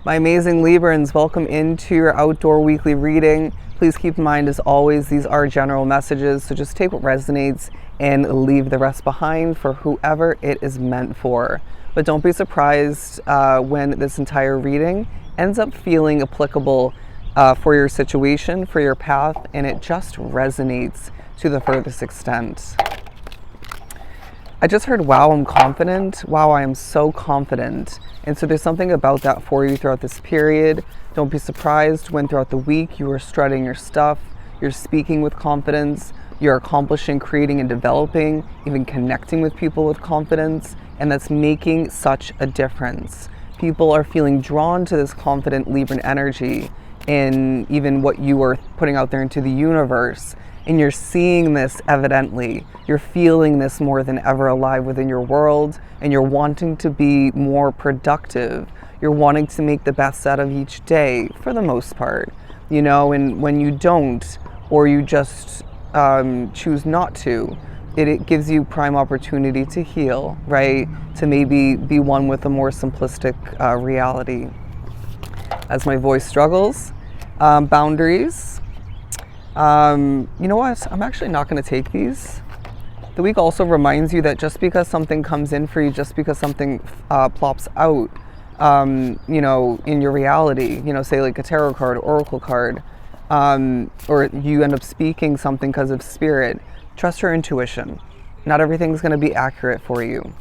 My amazing Librans, welcome into your outdoor weekly reading. Please keep in mind, as always, these are general messages, so just take what resonates and leave the rest behind for whoever it is meant for. But don't be surprised when this entire reading ends up feeling applicable for your situation, for your path, and it just resonates to the furthest extent. I just heard, wow, I'm confident. Wow, I am so confident. And so there's something about that for you throughout this period. Don't be surprised when throughout the week you are strutting your stuff, you're speaking with confidence, you're accomplishing, creating, and developing, even connecting with people with confidence, and that's making such a difference. People are feeling drawn to this confident Libran energy in even what you are putting out there into the universe. And you're seeing this evidently. You're feeling this more than ever alive within your world, and you're wanting to be more productive. You're wanting to make the best out of each day for the most part, you know, and when you don't, or you just choose not to, it gives you prime opportunity to heal, right? To maybe be one with a more simplistic reality. As my voice struggles, boundaries. You know what? I'm actually not going to take these. The week also reminds you that just because something comes in for you, just because something plops out, you know, in your reality, you know, say like a tarot card, oracle card, or you end up speaking something because of spirit, trust your intuition. Not everything's going to be accurate for you.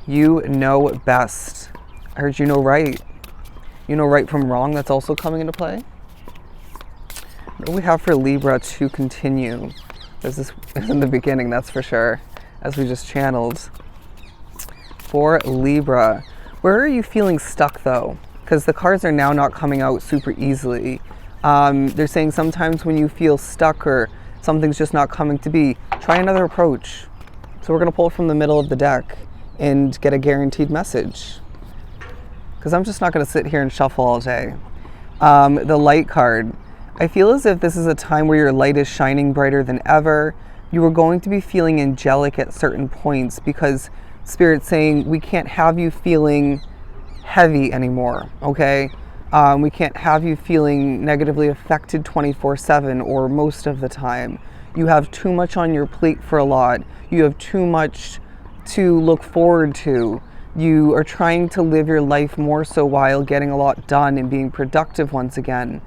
You know best. I heard you know right. You know right from wrong. That's also coming into play. What do we have for Libra to continue? This is in the beginning, that's for sure, as we just channeled. For Libra, where are you feeling stuck though? Because the cards are now not coming out super easily. They're saying sometimes when you feel stuck or something's just not coming to be, try another approach. So we're going to pull from the middle of the deck and get a guaranteed message. Because I'm just not going to sit here and shuffle all day. The light card. I feel as if this is a time where your light is shining brighter than ever. You are going to be feeling angelic at certain points because Spirit's saying we can't have you feeling heavy anymore, okay? We can't have you feeling negatively affected 24/7 or most of the time. You have too much on your plate for a lot. You have too much to look forward to. You are trying to live your life more so while getting a lot done and being productive once again.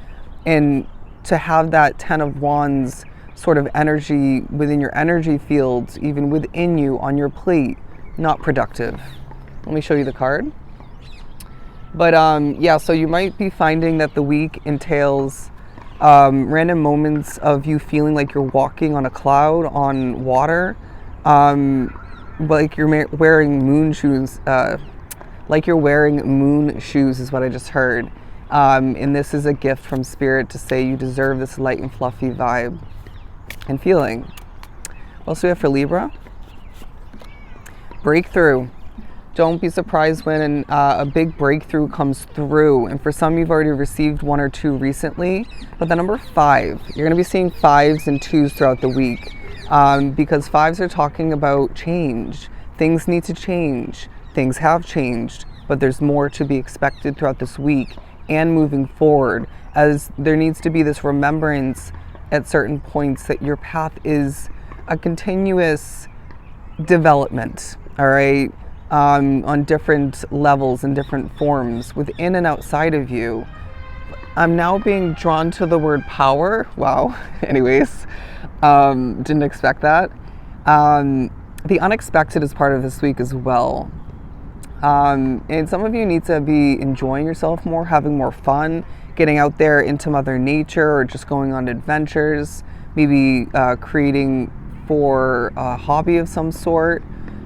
And to have that 10 of Wands sort of energy within your energy fields, even within you on your plate, not productive. Let me show you the card. But yeah, so you might be finding that the week entails random moments of you feeling like you're walking on a cloud on water, like you're wearing moon shoes, like you're wearing moon shoes is what I just heard. And this is a gift from Spirit to say you deserve this light and fluffy vibe and feeling. What else do we have for Libra? Breakthrough. Don't be surprised when a big breakthrough comes through. And for some, you've already received 1 or 2 recently. But the number 5, you're going to be seeing 5s and 2s throughout the week. Because 5s are talking about change. Things need to change. Things have changed. But there's more to be expected throughout this week and moving forward, as there needs to be this remembrance at certain points that your path is a continuous development, all right, on different levels and different forms within and outside of you. I'm now being drawn to the word power. Wow. Anyways, didn't expect that. The unexpected is part of this week as well. And some of you need to be enjoying yourself more, having more fun, getting out there into Mother Nature, or just going on adventures, maybe creating for a hobby of some sort.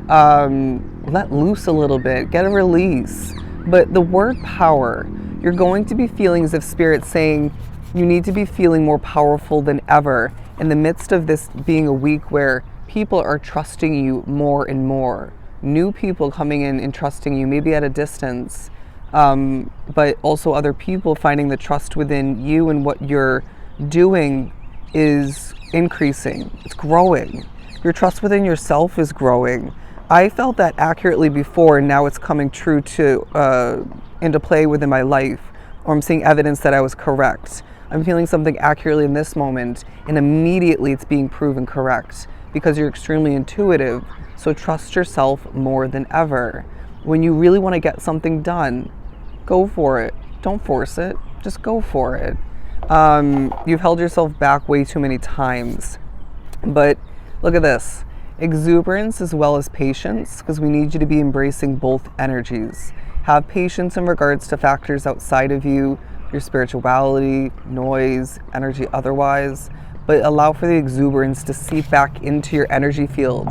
Let loose a little bit, get a release. But the word power, you're going to be feeling as if Spirit's saying you need to be feeling more powerful than ever in the midst of this being a week where people are trusting you more and more. New people coming in and trusting you, maybe at a distance, but also other people finding the trust within you and what you're doing is increasing. It's growing. Your trust within yourself is growing. I felt that accurately before, and now it's coming true to into play within my life, or I'm seeing evidence that I was correct. I'm feeling something accurately in this moment, and immediately it's being proven correct because you're extremely intuitive. So trust yourself more than ever. When you really want to get something done, go for it. Don't force it. Just go for it. You've held yourself back way too many times. But look at this. Exuberance as well as patience, because we need you to be embracing both energies. Have patience in regards to factors outside of you, your spirituality, noise, energy otherwise, but allow for the exuberance to seep back into your energy field,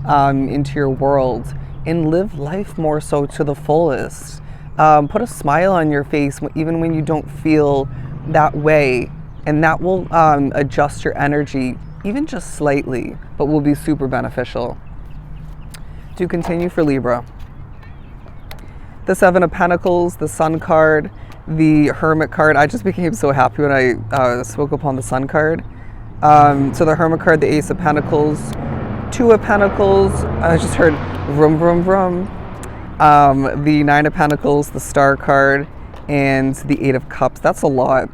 into your world, and live life more so to the fullest. Put a smile on your face even when you don't feel that way, and that will adjust your energy even just slightly, but will be super beneficial. To continue for Libra, the Seven of Pentacles, the Sun card, the Hermit card. I just became so happy when I spoke upon the Sun card. So the Hermit card, the Ace of Pentacles, Two of Pentacles. I just heard vroom, vroom, vroom. The Nine of Pentacles, the Star card, and the Eight of Cups. That's a lot.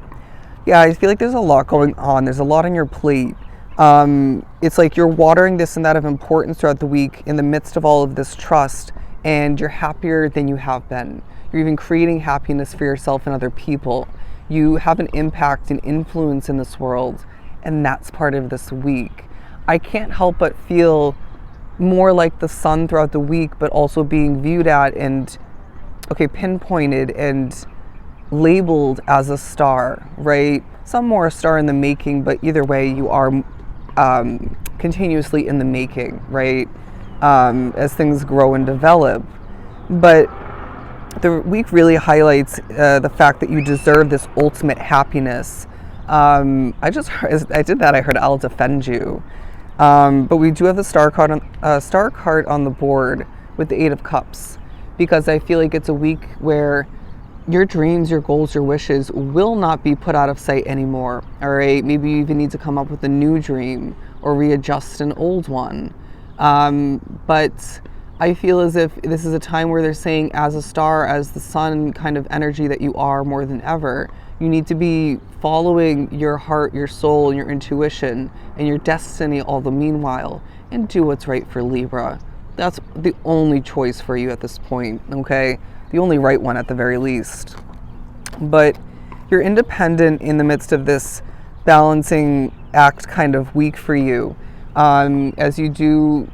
Yeah, I feel like there's a lot going on. There's a lot on your plate. It's like you're watering this and that of importance throughout the week in the midst of all of this trust, and you're happier than you have been. You're even creating happiness for yourself and other people. You have an impact and influence in this world, and that's part of this week. I can't help but feel more like the sun throughout the week, but also being viewed at and, pinpointed and labeled as a star, right? Some more a star in the making, but either way, you are continuously in the making, right? As things grow and develop. But the week really highlights the fact that you deserve this ultimate happiness. I heard I'll defend you. But we do have the star card on the board with the Eight of Cups, because I feel like it's a week where your dreams, your goals, your wishes will not be put out of sight anymore. All right, maybe you even need to come up with a new dream or readjust an old one. But I feel as if this is a time where they're saying, as a star, as the sun kind of energy that you are more than ever, you need to be following your heart, your soul, your intuition, and your destiny all the meanwhile, and do what's right for Libra. That's the only choice for you at this point, okay? The only right one at the very least. But you're independent in the midst of this balancing act kind of week for you, as you do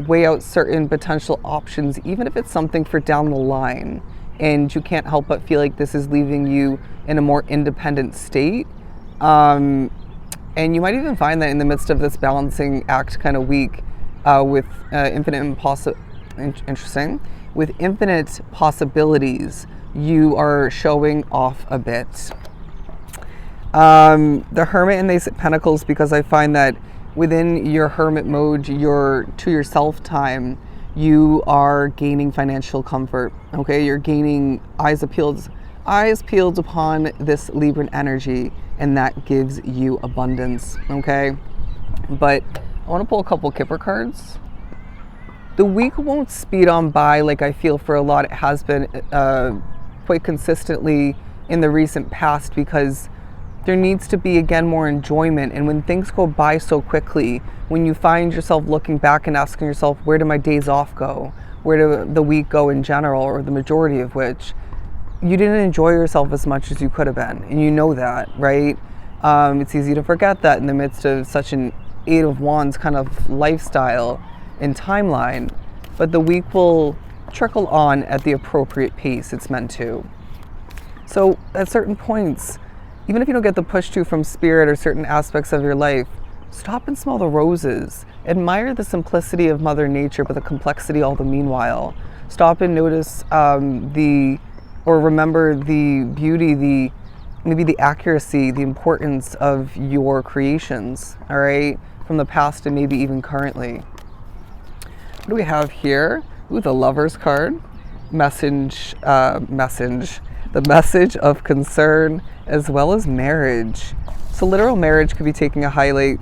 weigh out certain potential options, even if it's something for down the line, and you can't help but feel like this is leaving you in a more independent state. And you might even find that in the midst of this balancing act kind of week, with infinite possibilities, you are showing off a bit. The Hermit and the Ace of Pentacles, because I find that within your hermit mode, your to yourself time, you are gaining financial comfort. Okay, you're gaining eyes peeled upon this Libran energy, and that gives you abundance. Okay, but I want to pull a couple Kipper cards. The week won't speed on by like I feel for a lot it has been quite consistently in the recent past, because there needs to be, again, more enjoyment. And when things go by so quickly, when you find yourself looking back and asking yourself, where do my days off go? Where do the week go in general, or the majority of which? You didn't enjoy yourself as much as you could have been. And you know that, right? It's easy to forget that in the midst of such an Eight of Wands kind of lifestyle and timeline. But the week will trickle on at the appropriate pace it's meant to. So at certain points, even if you don't get the push to from spirit or certain aspects of your life, stop and smell the roses. Admire the simplicity of Mother Nature, but the complexity all the meanwhile. Stop and notice remember the beauty, maybe the accuracy, the importance of your creations, all right, from the past and maybe even currently. What do we have here? Ooh, the Lovers card. The message of concern, as well as marriage. So literal marriage could be taking a highlight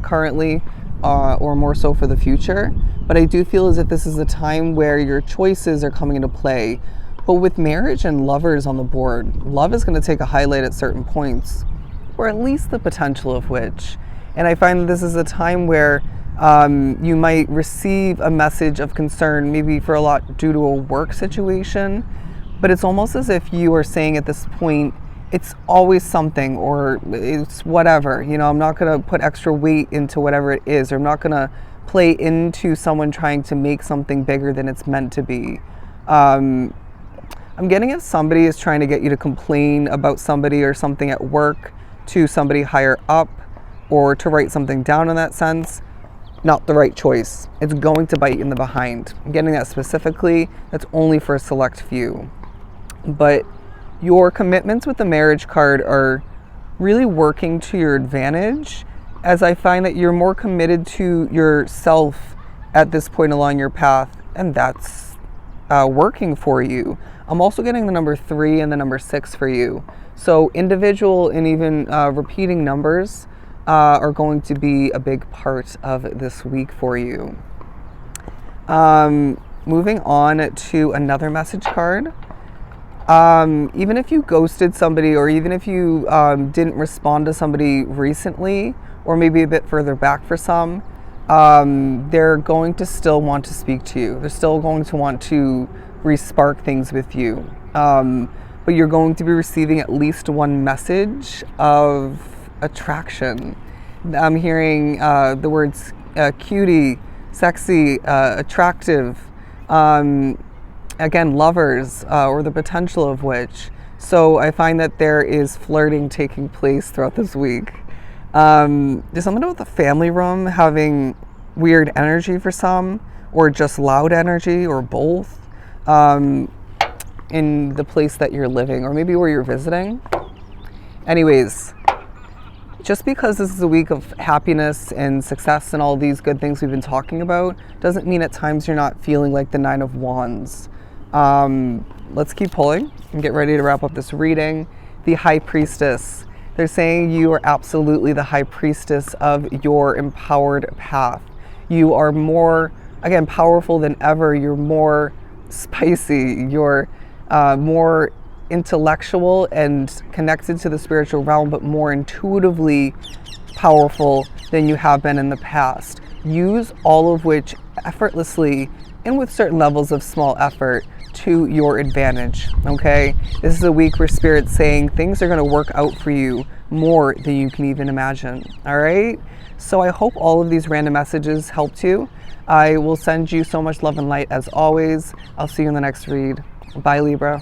currently, or more so for the future. But I do feel as if this is a time where your choices are coming into play. But with marriage and lovers on the board, love is going to take a highlight at certain points, or at least the potential of which. And I find that this is a time where you might receive a message of concern, maybe for a lot due to a work situation, but it's almost as if you are saying at this point, it's always something, or it's whatever, you know, I'm not going to put extra weight into whatever it is, or I'm not going to play into someone trying to make something bigger than it's meant to be. I'm getting if somebody is trying to get you to complain about somebody or something at work to somebody higher up, or to write something down in that sense, not the right choice. It's going to bite you in the behind. I'm getting that specifically. That's only for a select few. But your commitments with the marriage card are really working to your advantage, as I find that you're more committed to yourself at this point along your path, and that's working for you. I'm also getting the number 3 and the number 6 for you. So individual and even repeating numbers are going to be a big part of this week for you. Moving on to another message card. Even if you ghosted somebody, or even if you didn't respond to somebody recently, or maybe a bit further back for some, they're going to still want to speak to you. They're still going to want to re-spark things with you. But you're going to be receiving at least one message of attraction. I'm hearing the words cutie, sexy, attractive, again, lovers, or the potential of which. So I find that there is flirting taking place throughout this week. There's something about the family room having weird energy for some, or just loud energy, or both, in the place that you're living, or maybe where you're visiting. Anyways, just because this is a week of happiness and success and all these good things we've been talking about, doesn't mean at times you're not feeling like the 9 of Wands. Let's keep pulling and get ready to wrap up this reading. The High Priestess. They're saying you are absolutely the High Priestess of your empowered path. You are more, again, powerful than ever. You're more spicy. You're more intellectual and connected to the spiritual realm, but more intuitively powerful than you have been in the past. Use all of which effortlessly and with certain levels of small effort to your advantage, okay? This is a week where Spirit's saying things are going to work out for you more than you can even imagine, all right? So I hope all of these random messages helped you. I will send you so much love and light as always. I'll see you in the next read. Bye, Libra.